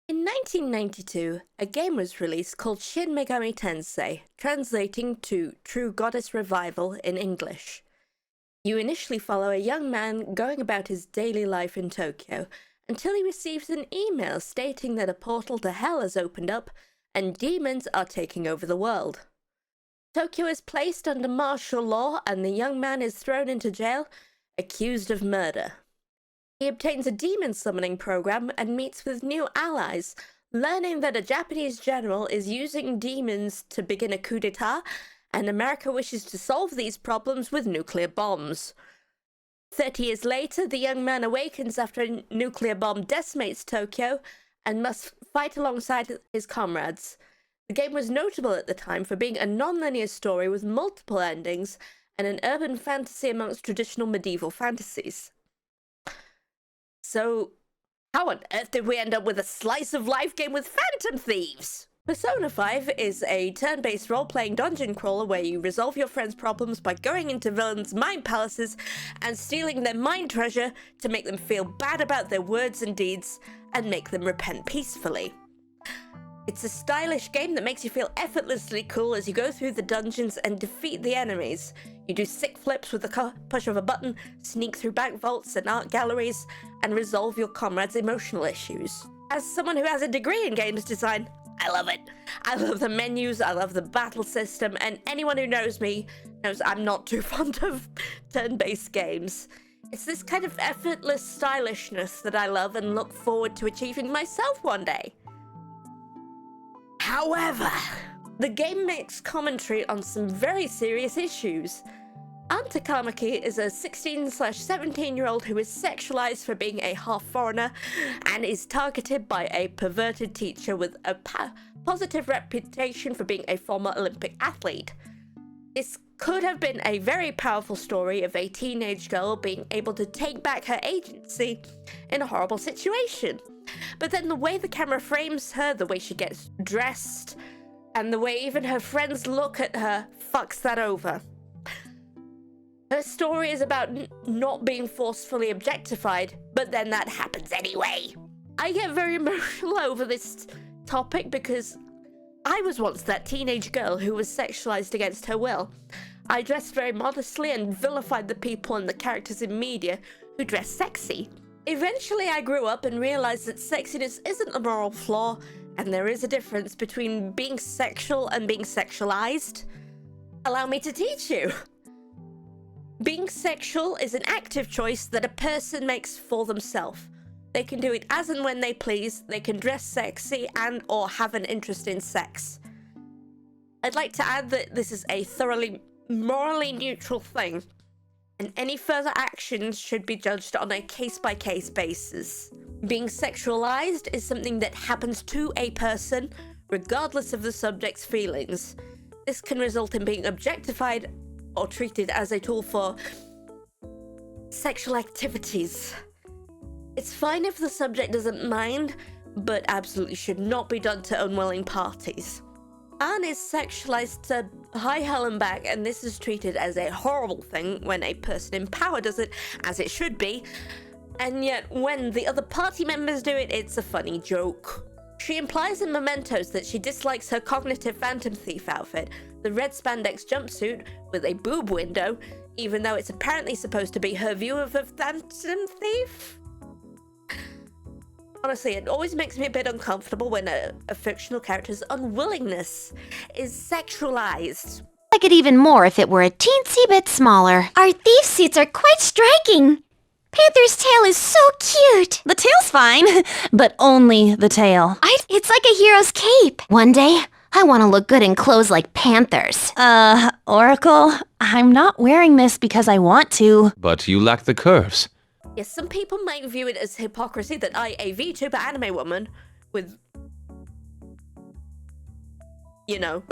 In 1992, a game was released called Shin Megami Tensei, translating to True Goddess Revival in English. You initially follow a young man going about his daily life in Tokyo until he receives an email stating that a portal to hell has opened up and demons are taking over the world. Tokyo is placed under martial law and the young man is thrown into jail, accused of murder. He obtains a demon summoning program and meets with new allies, learning that a Japanese general is using demons to begin a coup d'etat, and America wishes to solve these problems with nuclear bombs. 30 years later, the young man awakens after a nuclear bomb decimates Tokyo and must fight alongside his comrades. The game was notable at the time for being a non-linear story with multiple endings and an urban fantasy amongst traditional medieval fantasies. So, how on earth did we end up with a slice-of-life game with Phantom Thieves? Persona 5 is a turn-based role-playing dungeon crawler where you resolve your friends' problems by going into villains' mind palaces and stealing their mind treasure to make them feel bad about their words and deeds and make them repent peacefully. It's a stylish game that makes you feel effortlessly cool as you go through the dungeons and defeat the enemies. You do sick flips with the push of a button, sneak through bank vaults and art galleries, and resolve your comrades' emotional issues. As someone who has a degree in games design, I love it. I love the menus, I love the battle system, and anyone who knows me knows I'm not too fond of turn-based games. It's this kind of effortless stylishness that I love and look forward to achieving myself one day. However, the game makes commentary on some very serious issues. Ann Takamaki is a 16/17-year-old who is sexualized for being a half-foreigner and is targeted by a perverted teacher with a positive reputation for being a former Olympic athlete. This could have been a very powerful story of a teenage girl being able to take back her agency in a horrible situation. But then the way the camera frames her, the way she gets dressed, and the way even her friends look at her fucks that over. Her story is about not being forcefully objectified, but then that happens anyway. I get very emotional over this topic because I was once that teenage girl who was sexualized against her will. I dressed very modestly and vilified the people and the characters in media who dress sexy. Eventually, I grew up and realized that sexiness isn't a moral flaw, and there is a difference between being sexual and being sexualized. Allow me to teach you. Being sexual is an active choice that a person makes for themselves. They can do it as and when they please, they can dress sexy and or have an interest in sex. I'd like to add that this is a thoroughly morally neutral thing, and any further actions should be judged on a case-by-case basis. Being sexualized is something that happens to a person, regardless of the subject's feelings. This can result in being objectified or treated as a tool for sexual activities. It's fine if the subject doesn't mind, but absolutely should not be done to unwilling parties. Anne is sexualized to high hell and back, and this is treated as a horrible thing when a person in power does it, as it should be, and yet when the other party members do it, it's a funny joke. She implies in Mementos that she dislikes her cognitive Phantom Thief outfit, the red spandex jumpsuit with a boob window, even though it's apparently supposed to be her view of a Phantom Thief. Honestly, it always makes me a bit uncomfortable when a fictional character's unwillingness is sexualized. I like it even more if it were a teensy bit smaller. Our thief suits are quite striking. Panther's tail is so cute. The tail's fine, but only the tail. It's like a hero's cape. One day, I want to look good in clothes like Panthers. Oracle, I'm not wearing this because I want to. But you lack the curves. Yes, some people might view it as hypocrisy that I, a VTuber anime woman with, you know,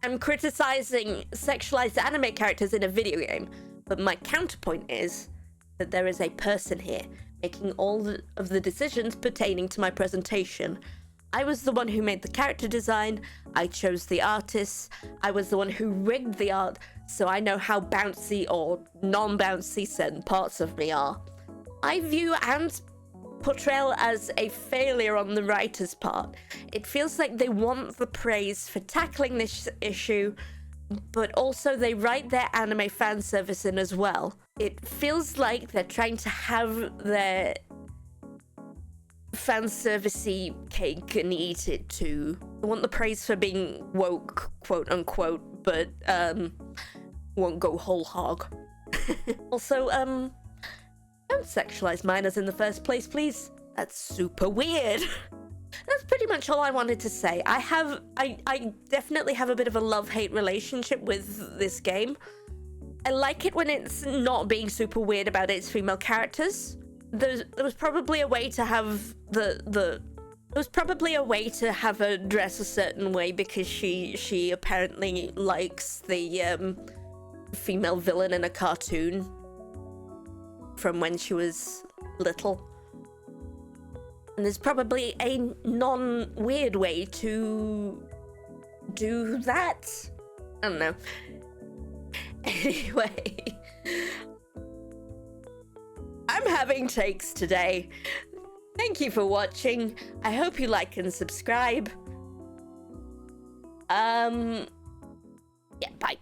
I'm criticizing sexualized anime characters in a video game. But my counterpoint is that there is a person here making all of the decisions pertaining to my presentation. I was the one who made the character design, I chose the artists, I was the one who rigged the art, so I know how bouncy or non-bouncy certain parts of me are. I view Anne's portrayal as a failure on the writer's part. It feels like they want the praise for tackling this issue, but also they write their anime fan service in as well. It feels like they're trying to have their fan servicey cake and eat it too. They want the praise for being woke, quote unquote, but won't go whole hog. Also, don't sexualize minors in the first place, please. That's super weird. That's pretty much all I wanted to say. I definitely have a bit of a love-hate relationship with this game. I like it when it's not being super weird about its female characters. There was probably a way to have there was probably a way to have her dress a certain way because she apparently likes the female villain in a cartoon from when she was little. And there's probably a non-weird way to do that. I don't know. Anyway, I'm having takes today. Thank you for watching. I hope you like and subscribe. Yeah, bye.